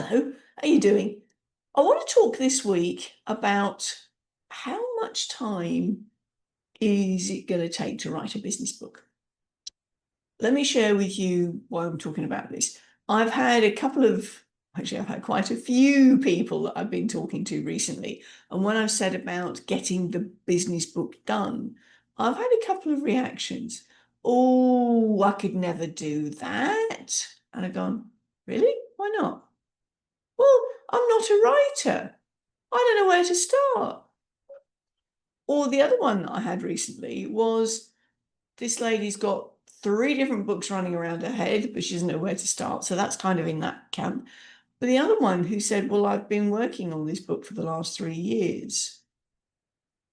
Hello, how are you doing? I want to talk this week about how much time is it going to take to write a business book. Let me share with you why I'm talking about this. I've had quite a few people that I've been talking to recently. And when I've said about getting the business book done, I've had a couple of reactions. Oh, I could never do that. And I've gone, really? Why not? Well, I'm not a writer. I don't know where to start. Or the other one that I had recently was this lady's got 3 different books running around her head, but she doesn't know where to start. So that's kind of in that camp. But the other one who said, well, I've been working on this book for the last 3 years.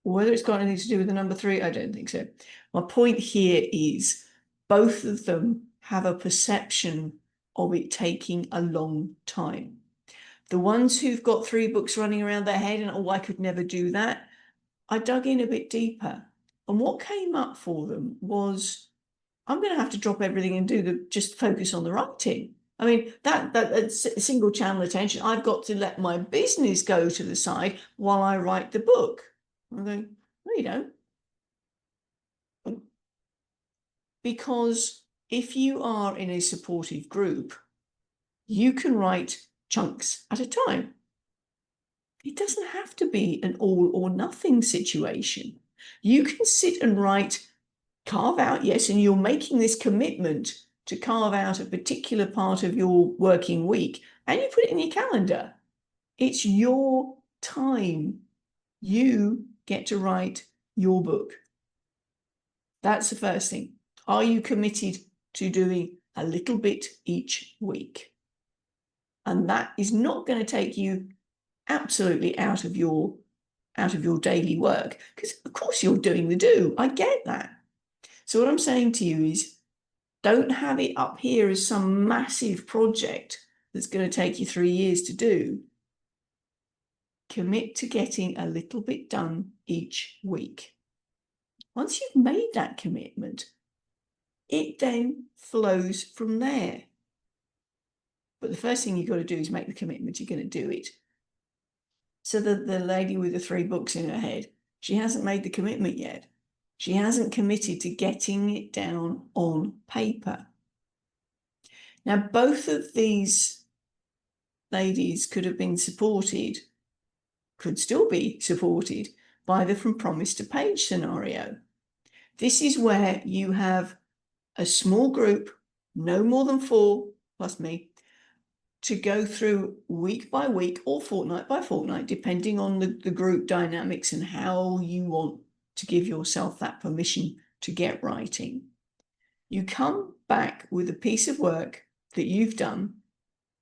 Whether it's got anything to do with the number 3, I don't think so. My point here is both of them have a perception of it taking a long time. The ones who've got 3 books running around their head and, oh, I could never do that, I dug in a bit deeper. And what came up for them was, I'm going to have to drop everything and just focus on the writing. I mean, that's single channel attention. I've got to let my business go to the side while I write the book. I'm going, no, you don't. Because if you are in a supportive group, you can write chunks at a time. It doesn't have to be an all or nothing situation. You can sit and write, carve out, yes, and you're making this commitment to carve out a particular part of your working week, and you put it in your calendar. It's your time. You get to write your book. That's the first thing. Are you committed to doing a little bit each week? And that is not going to take you absolutely out of your daily work, because of course you're doing the do. I get that. So what I'm saying to you is, don't have it up here as some massive project that's going to take you 3 years to do. Commit to getting a little bit done each week. Once you've made that commitment, it then flows from there. But the first thing you've got to do is make the commitment you're going to do it. So the lady with the 3 books in her head, she hasn't made the commitment yet. She hasn't committed to getting it down on paper. Now, both of these ladies could have been supported, could still be supported by the from promise to page scenario. This is where you have a small group, no more than 4 plus me, to go through week by week or fortnight by fortnight, depending on the group dynamics and how you want to give yourself that permission to get writing. You come back with a piece of work that you've done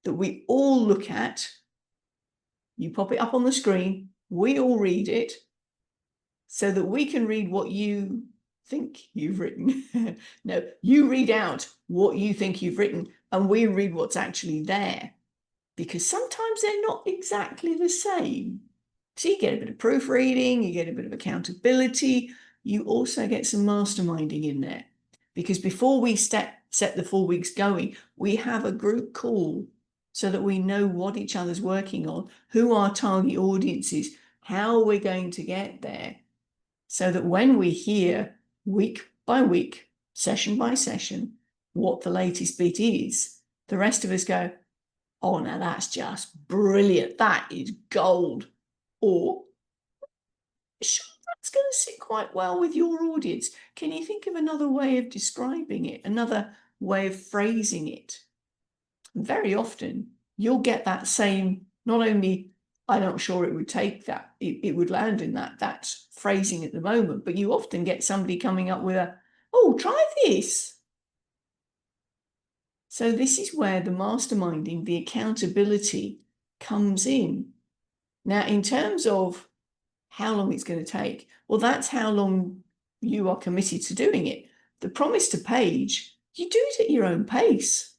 that we all look at. You pop it up on the screen, we all read it, so that we can read what you think you've written. No, you read out what you think you've written, and we read what's actually there, because sometimes they're not exactly the same. So you get a bit of proofreading, you get a bit of accountability, you also get some masterminding in there, because before we set the 4 weeks going, we have a group call so that we know what each other's working on, who our target audience is, how we're going to get there, so that when we hear week by week, session by session, what the latest bit is, the rest of us go, oh, now that's just brilliant. That is gold. Or, sure, that's going to sit quite well with your audience. Can you think of another way of describing it, another way of phrasing it? Very often, you'll get that same, not only, I'm not sure it would take that, it would land in that phrasing at the moment, but you often get somebody coming up with a, oh, try this. So this is where the masterminding, the accountability comes in. Now, in terms of how long it's going to take, well, that's how long you are committed to doing it. The promise to page, you do it at your own pace.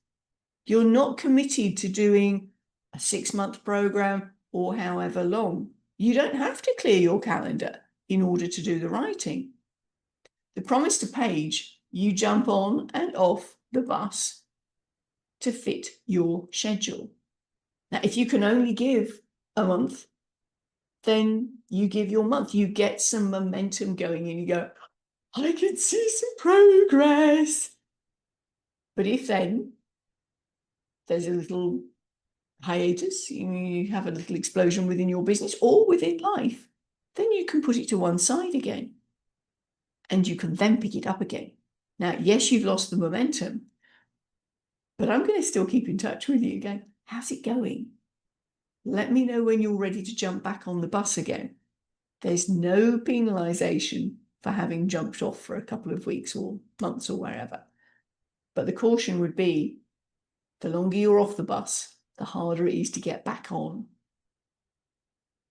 You're not committed to doing a 6-month program or however long. You don't have to clear your calendar in order to do the writing. The promise to page, you jump on and off the bus to fit your schedule. Now, if you can only give a month, then you give your month. You get some momentum going and you go, I can see some progress. But if then there's a little hiatus, you have a little explosion within your business or within life, then you can put it to one side again. And you can then pick it up again. Now, yes, you've lost the momentum, but I'm going to still keep in touch with you again. How's it going? Let me know when you're ready to jump back on the bus again. There's no penalisation for having jumped off for a couple of weeks or months or wherever. But the caution would be, the longer you're off the bus, the harder it is to get back on.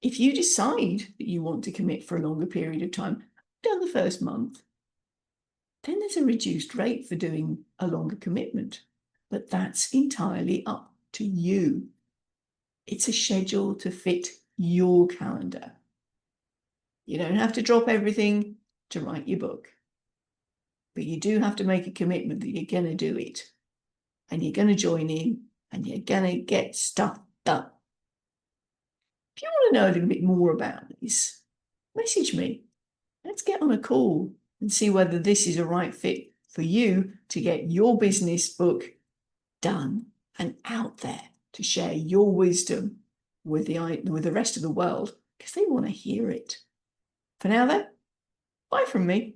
If you decide that you want to commit for a longer period of time, done the first month, then there's a reduced rate for doing a longer commitment. But that's entirely up to you. It's a schedule to fit your calendar. You don't have to drop everything to write your book. But you do have to make a commitment that you're going to do it. And you're going to join in and you're going to get stuff done. If you want to know a little bit more about this, message me. Let's get on a call and see whether this is a right fit for you to get your business book done and out there to share your wisdom with the rest of the world, because they want to hear it. For now then, bye from me.